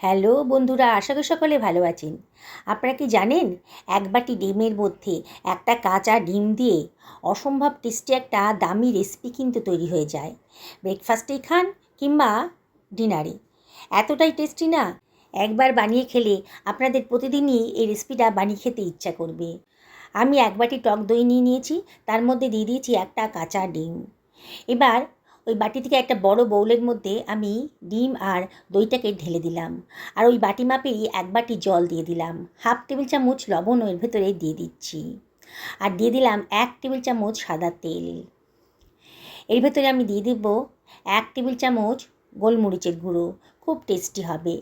Hello বন্ধুরা, আশা করি সকলে ভালো আছেন। আপনারা কি জানেন, এক বাটি ডিমের মধ্যে একটা কাঁচা ডিম দিয়ে অসম্ভব টেস্টি একটা দামি রেসিপি কিন্তু তৈরি হয়ে যায়। ব্রেকফাস্টেই খান কিংবা ডিনারে, এতটাই টেস্টি না, একবার বানিয়ে খেলে আপনাদের প্রতিদিনই এই রেসিপিটা বানিয়ে খেতে ইচ্ছা করবে। আমি এক বাটি টক দই নিয়ে নিয়েছি, তার মধ্যে দিয়ে দিয়েছি একটা কাঁচা ডিম। এবার ওই বাটি থেকে একটা বড় বাউলের মধ্যে আমি ডিম আর দইটাকে ঢেলে দিলাম, আর ওই বাটি মাপেরই এক বাটি জল দিয়ে দিলাম। হাফ টেবিল চামচ লবণ এর ভেতরে দিয়ে দিচ্ছি, আর দিয়ে দিলাম 1 টেবিল চামচ সাদা তেল। এর ভেতরে আমি দিয়ে দেব 1 টেবিল চামচ গোলমরিচের গুঁড়ো, খুব টেস্টি হবে।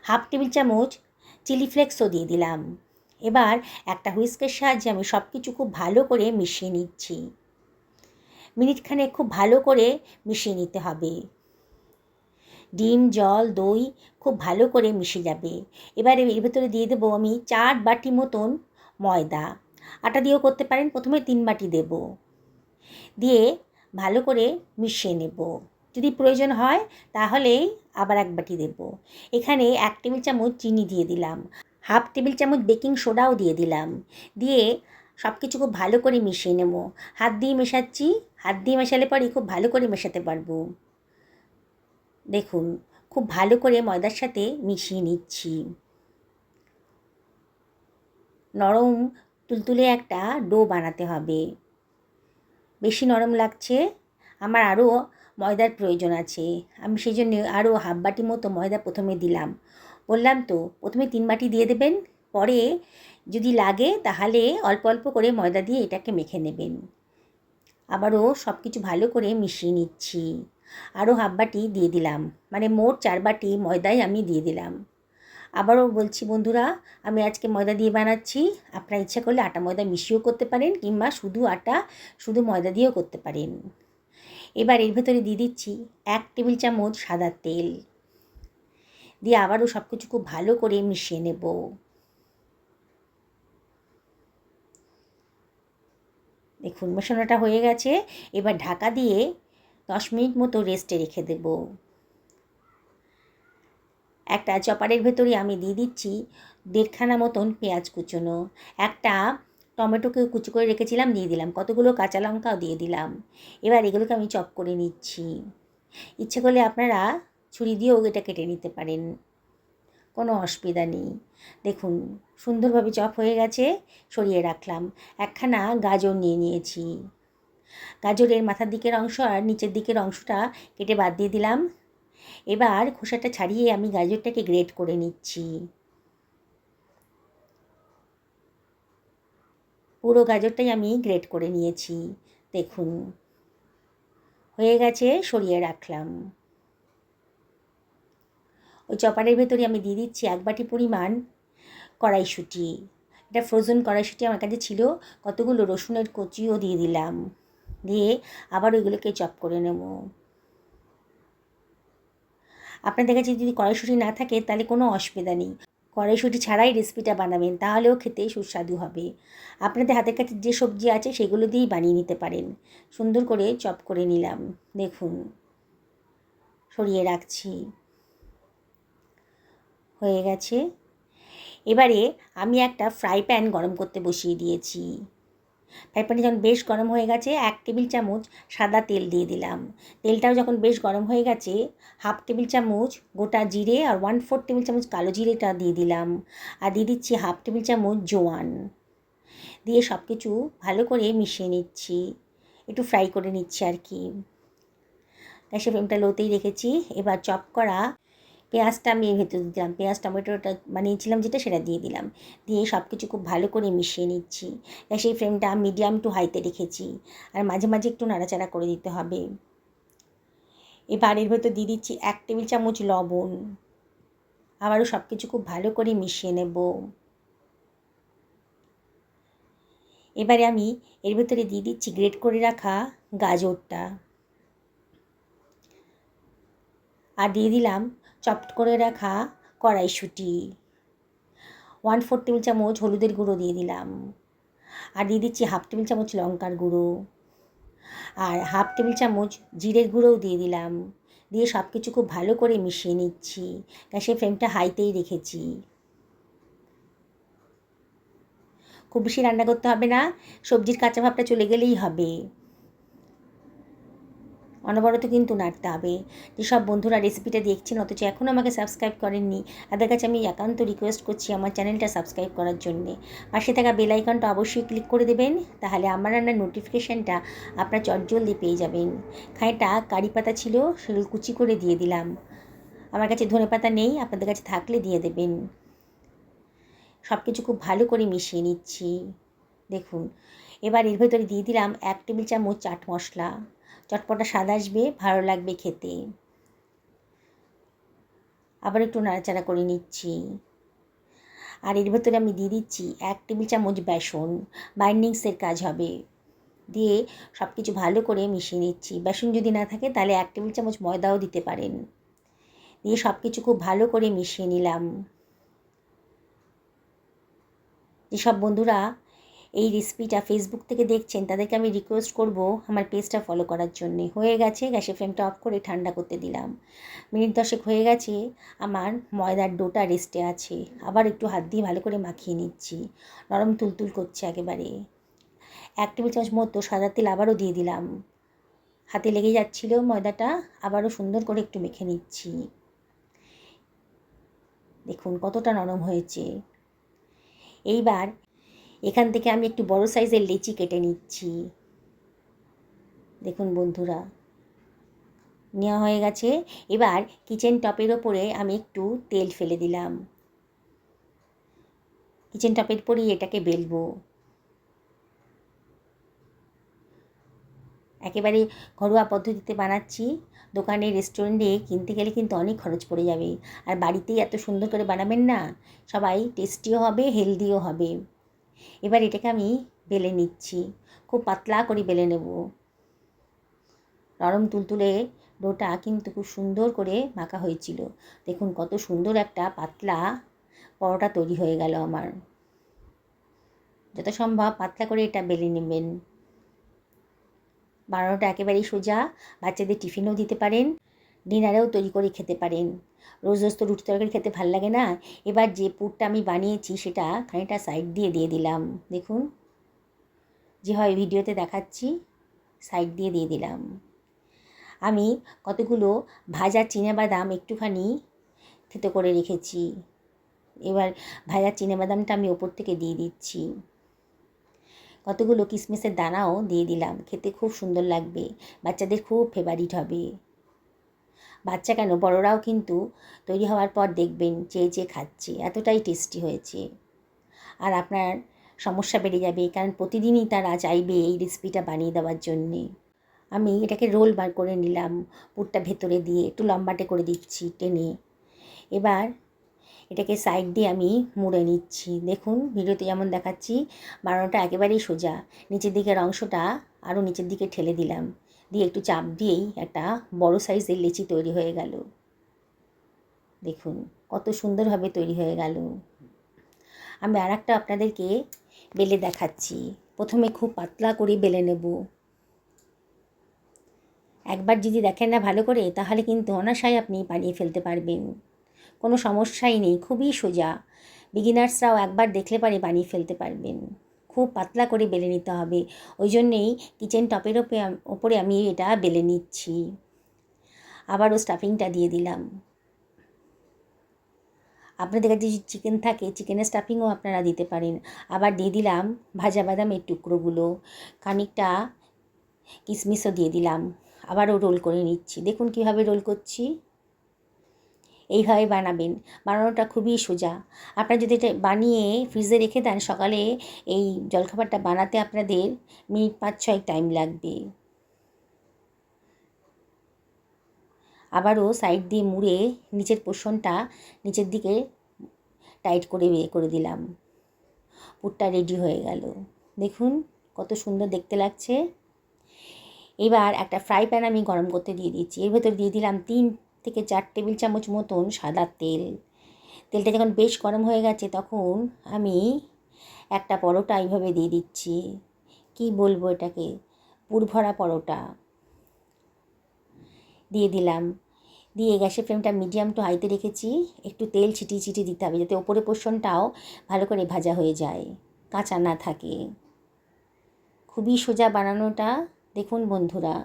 হাফ টেবিল চামচ চিলি ফ্লেক্সও দিয়ে দিলাম। এবার একটা হুইস্কের সাহায্যে আমি সব কিছু খুব ভালো করে মিশিয়ে নিচ্ছি। মিনিটখানেক খুব ভালো করে মিশিয়ে নিতে হবে। ডিম, জল, দই খুব ভালো করে মিশে যাবে। এবারে এর ভেতরে দিয়ে দেবো আমি 4 বাটি মতন ময়দা। আটা দিয়েও করতে পারেন, প্রথমে 3 বাটি দেব, দিয়ে ভালো করে মিশিয়ে নেব। যদি প্রয়োজন হয় তাহলেই আবার 1 বাটি দেব। এখানে 1 টেবিল চামচ চিনি দিয়ে দিলাম, হাফ টেবিল চামচ বেকিং সোডাও দিয়ে দিলাম। দিয়ে সব কিছু খুব ভালো করে মিশিয়ে নেব। হাত দিয়ে মেশাচ্ছি, হাত দিয়ে মেশালে পরে খুব ভালো করে মেশাতে পারবো। দেখুন, খুব ভালো করে ময়দার সাথে মিশিয়ে নিচ্ছি। নরম তুলতুলে একটা ডো বানাতে হবে। বেশি নরম লাগছে, আমার আরও ময়দার প্রয়োজন আছে। আমি সেই জন্য আরও হাফ বাটি মতো ময়দা প্রথমে দিলাম। বললাম তো, প্রথমে 3 বাটি দিয়ে দেবেন, পরে যদি লাগে তাহলে অল্প অল্প করে ময়দা দিয়ে এটাকে মেখে নেবেন। আবারও সব কিছু ভালো করে মিশিয়ে নিচ্ছি। আরও হাফ বাটি দিয়ে দিলাম, মানে মোট 4 বাটি ময়দাই আমি দিয়ে দিলাম। আবারও বলছি বন্ধুরা, আমি আজকে ময়দা দিয়ে বানাচ্ছি। আপনারা ইচ্ছা করলে আটা ময়দা মিশিয়েও করতে পারেন, কিংবা শুধু আটা শুধু ময়দা দিয়েও করতে পারেন। এবার এর ভেতরে দিয়ে দিচ্ছি 1 টেবিল চামচ সাদা তেল, দিয়ে আবারও সব কিছু খুব ভালো করে মিশিয়ে নেব। দেখুন, মেশানোটা হয়ে গেছে। এবার ঢাকা দিয়ে 10 মিনিট মতো রেস্টে রেখে দেব। একটা চপারের ভেতরে আমি দিয়ে দিচ্ছি 1.5 মতন পেঁয়াজ কুচোনো, একটা টমেটোকে কুচি করে রেখেছিলাম দিয়ে দিলাম, কতগুলো কাঁচা লঙ্কাও দিয়ে দিলাম। এবার এগুলোকে আমি চপ করে নিচ্ছি। ইচ্ছে করলে আপনারা ছুরি দিয়েও এটা কেটে নিতে পারেন, কোনো অসুবিধা নেই। দেখুন, সুন্দরভাবে চপ হয়ে গেছে, সরিয়ে রাখলাম। একখানা গাজর নিয়ে নিয়েছি, গাজরের মাথার দিকের অংশ আর নিচের দিকের অংশটা কেটে বাদ দিয়ে দিলাম। এবার খোসাটা ছাড়িয়ে আমি গাজরটাকে গ্রেট করে নিচ্ছি। পুরো গাজরটাই আমি গ্রেট করে নিয়েছি। দেখুন, হয়ে গেছে, সরিয়ে রাখলাম। ওই চপারের ভেতরে আমি দিয়ে দিচ্ছি 1 বাটি পরিমাণ কড়াইশুঁটি। এটা ফ্রোজেন কড়াইশুঁটি আমার কাছে ছিল, কতগুলো রসুনের কচিও দিয়ে দিলাম। দিয়ে আবার ওইগুলোকে চপ করে নেব। আপনাদের কাছে যদি কড়াইশুঁটি না থাকে তাহলে কোনো অসুবিধা নেই, কড়াইশুঁটি ছাড়াই রেসিপিটা বানাবেন, তাহলেও খেতে সুস্বাদু হবে। আপনাদের হাতের কাছে যে সবজি আছে সেগুলো দিয়েই বানিয়ে নিতে পারেন। সুন্দর করে চপ করে নিলাম। দেখুন, সরিয়ে রাখছি, হয়ে গেছে। এবারে আমি একটা ফ্রাই প্যান গরম করতে বসিয়ে দিয়েছি। ফ্রাই প্যানটা যখন বেশ গরম হয়ে গেছে, 1 টেবিল চামচ সাদা তেল দিয়ে দিলাম। তেলটাও যখন বেশ গরম হয়ে গেছে, হাফ টেবিল চামচ গোটা জিরে আর 1/4 টেবিল চামচ কালো জিরেটা দিয়ে দিলাম, আর দিয়ে দিচ্ছি হাফ টেবিল চামচ জোয়ান। দিয়ে সব কিছু ভালো করে মিশিয়ে নিচ্ছি, একটু ফ্রাই করে নিচ্ছি আর কি। গ্যাসের ফ্লেমটা লোতেই রেখেছি। এবার চপ করা পেঁয়াজটা আমি এর ভেতরে দিলাম, পেঁয়াজ টমেটোটা বানিয়েছিলাম যেটা, সেটা দিয়ে দিলাম। দিয়ে সব কিছু খুব ভালো করে মিশিয়ে নিচ্ছি। গ্যাসের ফ্লেমটা মিডিয়াম টু হাইতে রেখেছি, আর মাঝে মাঝে একটু নাড়াচাড়া করে দিতে হবে। এবার এর ভেতর দিয়ে দিচ্ছি 1 টেবিল চামচ লবণ। আবারও সব কিছু খুব ভালো করে মিশিয়ে নেব। এবারে আমি এর ভেতরে দিয়ে দিচ্ছি গ্রেট করে রাখা গাজরটা, আর দিয়ে দিলাম চপড করে রাখা কড়াইশুঁটি। 1/4 টেবিল চামচ হলুদের গুঁড়ো দিয়ে দিলাম, আর দিয়ে দিচ্ছি হাফ টেবিল চামচ লঙ্কার গুঁড়ো, আর হাফ টেবিল চামচ জিরের গুঁড়োও দিয়ে দিলাম। দিয়ে সব কিছু খুব ভালো করে মিশিয়ে নিচ্ছি। গ্যাসের ফ্লেমটা হাইতেই রেখেছি। খুব বেশি রান্না করতে হবে না, সবজির কাঁচা ভাবটা চলে গেলেই হবে। অনবরত কিন্তু নাড়তে হবে। যেসব বন্ধুরা রেসিপিটা দেখছেন অথচ এখনও আমাকে সাবস্ক্রাইব করেননি, তাদের কাছে আমি একান্ত রিকোয়েস্ট করছি আমার চ্যানেলটা সাবস্ক্রাইব করার জন্যে। পাশে থাকা বেল আইকনটা অবশ্যই ক্লিক করে দেবেন, তাহলে আমার রান্নার নোটিফিকেশানটা আপনার চটজলদি পেয়ে যাবেন। খানিকটা কারি পাতা ছিল, সেগুলো কুচি করে দিয়ে দিলাম। আমার কাছে ধনেপাতা নেই, আপনাদের কাছে থাকলে দিয়ে দেবেন। সব কিছু খুব ভালো করে মিশিয়ে নিচ্ছি। দেখুন, এবার এর ভেতরে দিয়ে দিলাম 1 টেবিল চামচ চাট মশলা। চটপটা স্বাদ আসবে, ভালো লাগবে খেতে। আবার একটু নাড়াচাড়া করে নিচ্ছি। আর এর ভেতরে আমি দিয়ে দিচ্ছি 1 টেবিল চামচ বেসন, বাইন্ডিংসের কাজ হবে। দিয়ে সব কিছু ভালো করে মিশিয়ে নিচ্ছি। বেসন যদি না থাকে তাহলে 1 টেবিল চামচ ময়দাও দিতে পারেন। দিয়ে সব কিছু খুব ভালো করে মিশিয়ে নিলাম। যেসব বন্ধুরা এই রেসিপিটা ফেসবুক থেকে দেখছেন তাদেরকে আমি রিকোয়েস্ট করব আমার পেজটা ফলো করার জন্যে। হয়ে গেছে, গ্যাসের ফ্লেমটা অফ করে ঠান্ডা করতে দিলাম। মিনিট 10 হয়ে গেছে, আমার ময়দার ডোটা রেস্টে আছে। আবার একটু হাত দিয়ে ভালো করে মাখিয়ে নিচ্ছি। নরম তুলতুল করছে একেবারে। 1 টেবিল চামচ মতো সাদা তেল আবারও দিয়ে দিলাম। হাতে লেগে যাচ্ছিল ময়দাটা, আবারও সুন্দর করে একটু মেখে নিচ্ছি। দেখুন কতটা নরম হয়েছে। এইবার এখান থেকে আমি একটু বড় সাইজের লেচি কেটে নিচ্ছি। দেখুন বন্ধুরা, নেওয়া হয়ে গেছে। এবার কিচেন টপের ওপরে আমি একটু তেল ফেলে দিলাম। কিচেন টপের পরেই এটাকে বেলবো। একেবারে ঘরোয়া পদ্ধতিতে বানাচ্ছি। দোকানে রেস্টুরেন্টে কিনতে গেলে কিন্তু অনেক খরচ পড়ে যাবে। আর বাড়িতেই এত সুন্দর করে বানাবেন না, সবাই টেস্টিও হবে, হেলদিও হবে। এবার এটাকে আমি বেলে নিচ্ছি। খুব পাতলা করে বেলে নেব। নরম তুলতুলে ডোটা কিন্তু খুব সুন্দর করে মাখা হয়েছিল। দেখুন কত সুন্দর একটা পাতলা পরোটা তৈরি হয়ে গেল আমার। যত সম্ভব পাতলা করে এটা বেলে নেবেন। বানানোটা একেবারেই সোজা। বাচ্চাদের টিফিনেও দিতে পারেন, ডিনারেও তৈরি করে খেতে পারেন। রোজ রোজ তো রুটি তরকারি খেতে ভাল লাগে না। এবার যে পুরটা আমি বানিয়েছি সেটা খানিকটা সাইড দিয়ে দিলাম। দেখুন যেভাবে ভিডিওতে দেখাচ্ছি সাইড দিয়ে দিলাম। আমি কতগুলো ভাজা চিনেবাদাম একটুখানি থেতো করে রেখেছি। এবার ভাজা চিনেবাদামটা আমি ওপর থেকে দিয়ে দিচ্ছি। কতগুলো কিশমিশের দানাও দিয়ে দিলাম। খেতে খুব সুন্দর লাগবে, বাচ্চাদের খুব ফেভারিট হবে। বাচ্চা কেন, বড়রাও কিন্তু তৈরি হওয়ার পর দেখবেন চেয়ে খাচ্ছে, এতটাই টেস্টি হয়েছে। আর আপনার সমস্যা বেড়ে যাবে, কারণ প্রতিদিনই তারা চাইবে এই রেসিপিটা বানিয়ে দেওয়ার জন্যে। আমি এটাকে রোল বার করে নিলাম, পুরটা ভেতরে দিয়ে একটু লম্বাটে করে দিচ্ছি টেনে। এবার এটাকে সাইড দিয়ে আমি মুড়ে নিচ্ছি। দেখুন ভিডিওতে যেমন দেখাচ্ছি, বানানোটা একেবারেই সোজা। নিচের দিকের অংশটা আরও নিচের দিকে ঠেলে দিলাম, দিয়ে একটু চাপ দিয়েই একটা বড় সাইজের লেচি তৈরি হয়ে গেল। দেখুন কত সুন্দরভাবে তৈরি হয়ে গেল। আমি আর একটা আপনাদেরকে বেলে দেখাচ্ছি। প্রথমে খুব পাতলা করে বেলে নেব। একবার যদি দেখেন না ভালো করে, তাহলে কিন্তু অনায়াসেই আপনি বানিয়ে ফেলতে পারবেন। কোনো সমস্যাই নেই, খুবই সোজা। বিগিনার্সরাও একবার দেখলে পারে বানিয়ে ফেলতে পারবেন। খুব পাতলা করে বেলে নিতে হবে, ওই জন্যেই কিচেন টপের ওপরে আমি এটা বেলে নিচ্ছি। আবারও স্টাফিংটা দিয়ে দিলাম। আপনাদের কাছে যদি চিকেন থাকে, চিকেনের স্টাফিংও আপনারা দিতে পারেন। আবার দিয়ে দিলাম ভাজা বাদামের টুকরোগুলো, খানিকটা কিশমিশও দিয়ে দিলাম। আবারও রোল করে নিচ্ছি। দেখুন কীভাবে রোল করছি। এইভাবে বানাবেন, বানানোটা খুবই সোজা। আপনারা যদি এটা বানিয়ে ফ্রিজে রেখে দেন, সকালে এই জলখাবারটা বানাতে আপনাদের মিনিট 5-6 টাইম লাগবে। আবারও সাইড দিয়ে মুড়ে নিচের পোর্শনটা নিচের দিকে টাইট করে বের করে দিলাম। পুরটা রেডি হয়ে গেল। দেখুন কত সুন্দর দেখতে লাগছে। এবার একটা ফ্রাই প্যান আমি গরম করতে দিয়ে দিচ্ছি। এর ভেতর দিয়ে দিলাম 3 থেকে 4 টেবিল চামচ মতন সাদা তেল। তেলটা যখন বেশ গরম হয়ে গেছে, তখন আমি একটা পরোটা এইভাবে দিয়ে দিচ্ছি। কি বলবো এটাকে, পুর ভরা পরোটা দিয়ে দিলাম। দিয়ে গ্যাসের ফ্লেমটা মিডিয়াম টু হাইতে রেখেছি। একটু তেল ছিটিয়ে ছিটিয়ে দিতে হবে, যাতে ওপরে পোর্শনটাও ভালো করে ভাজা হয়ে যায়, কাঁচা না থাকে। খুবই সোজা বানানোটা। দেখুন বন্ধুরা,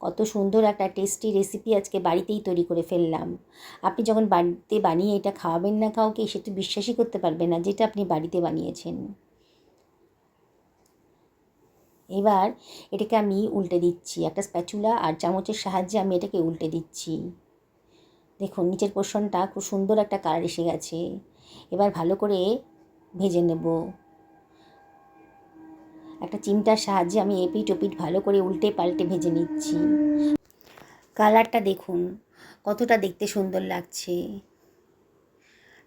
কত সুন্দর একটা টেস্টি রেসিপি আজকে বাড়িতেই তৈরি করে ফেললাম। আপনি যখন বাড়িতে বানিয়ে এটা খাওয়াবেন না কাউকে, সে তো বিশ্বাসই করতে পারবে না যেটা আপনি বাড়িতে বানিয়েছেন। এবার এটাকে আমি উল্টে দিচ্ছি, একটা স্প্যাচুলা আর চামচের সাহায্যে আমি এটাকে উল্টে দিচ্ছি। দেখুন নিচের পোর্শনটা খুব সুন্দর একটা কালার এসে গেছে। এবার ভালো করে ভেজে নেব। একটা চিমটার সাহায্যে আমি এপিঠ ওপিঠ ভালো করে উল্টে পাল্টে ভেজে নিচ্ছি। কালারটা দেখুন কতটা দেখতে সুন্দর লাগছে।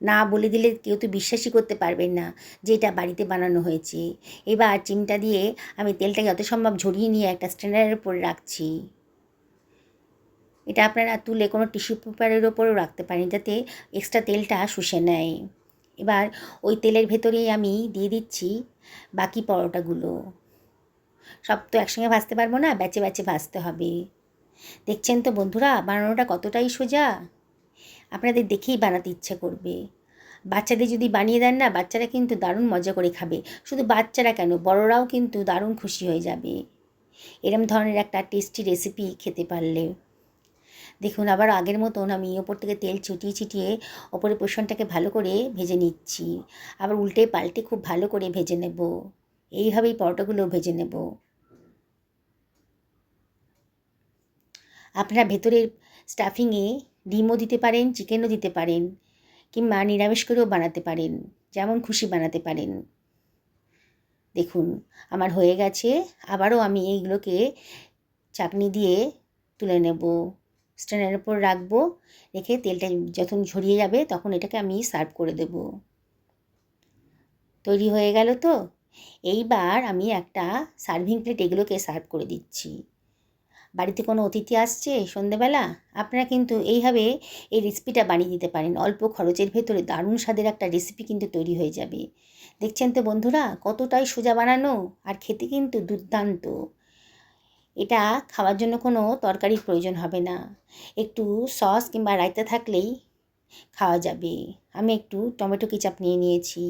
না বলে দিলে কেউ তো বিশ্বাসই করতে পারবেন না যে এটা বাড়িতে বানানো হয়েছে। এবার চিমটা দিয়ে আমি তেলটাকে যত সম্ভব ঝরিয়ে নিয়ে একটা স্ট্যান্ডারের উপরে রাখছি। এটা আপনারা তুলে কোনো টিস্যু পেপারের ওপরেও রাখতে পারেন, যাতে এক্সট্রা তেলটা শুষে নেয়। এবার ওই তেলের ভেতরেই আমি দিয়ে দিচ্ছি বাকি পরোটাগুলো। সব তো একসঙ্গে ভাজতে পারবো না, ব্যাচে ব্যাচে ভাজতে হবে। দেখছেন তো বন্ধুরা বানানোটা কতটাই সোজা। আপনাদের দেখেই বানাতে ইচ্ছে করবে। বাচ্চাদের যদি বানিয়ে দেন না, বাচ্চারা কিন্তু দারুণ মজা করে খাবে। শুধু বাচ্চারা কেন, বড়রাও কিন্তু দারুণ খুশি হয়ে যাবে এরম ধরনের একটা টেস্টি রেসিপি খেতে পারলে। দেখুন আবার আগের মতন আমি ওপর থেকে তেল ছিটিয়ে ছিটিয়ে ওপরের পোর্শনটাকে ভালো করে ভেজে নিচ্ছি। আবার উল্টে পাল্টে খুব ভালো করে ভেজে নেব। এইভাবেই পরোটাগুলো ভেজে নেব। আপনারা ভেতরের স্টাফিংয়ে ডিমও দিতে পারেন, চিকেনও দিতে পারেন, কিংবা নিরামিষ করেও বানাতে পারেন, যেমন খুশি বানাতে পারেন। দেখুন আমার হয়ে গেছে। আবারও আমি এইগুলোকে চাকনি দিয়ে তুলে নেব, স্ট্যান্ডের উপর রাখবো। রেখে তেলটা যখন ঝরিয়ে যাবে তখন এটাকে আমি সার্ভ করে দেব। তৈরি হয়ে গেল তো। এইবার আমি একটা সার্ভিং প্লেট এগুলোকে সার্ভ করে দিচ্ছি। বাড়িতে কোনো অতিথি আসছে সন্ধেবেলা, আপনারা কিন্তু এইভাবে এই রেসিপিটা বানিয়ে দিতে পারেন। অল্প খরচের ভেতরে দারুণ স্বাদের একটা রেসিপি কিন্তু তৈরি হয়ে যাবে। দেখছেন তো বন্ধুরা কতটাই সোজা বানানো, আর খেতে কিন্তু দুর্দান্ত। এটা খাওয়ার জন্য কোনো তরকারির প্রয়োজন হবে না, একটু সস কিংবা রায়তা থাকলেই খাওয়া যাবে। আমি একটু টমেটো কেচাপ নিয়ে নিয়েছি।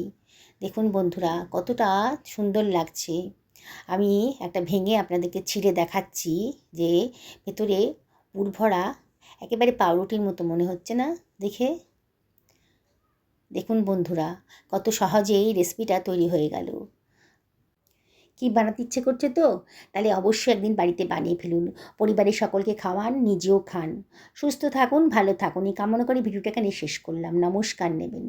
দেখুন বন্ধুরা কতটা সুন্দর লাগছে। আমি একটা ভেঙে আপনাদেরকে ছিঁড়ে দেখাচ্ছি যে ভেতরে পুর ভরা, একেবারে পাউরুটির মতো মনে হচ্ছে না দেখে। দেখুন বন্ধুরা কত সহজেই রেসিপিটা তৈরি হয়ে গেল। কি বানাতে ইচ্ছে করছে তো? তাহলে অবশ্যই একদিন বাড়িতে বানিয়ে ফেলুন, পরিবারের সকলকে খাওয়ান, নিজেও খান। সুস্থ থাকুন, ভালো থাকুন, এই কামনা করে ভিডিওটাকে নিয়ে শেষ করলাম। নমস্কার নেবেন।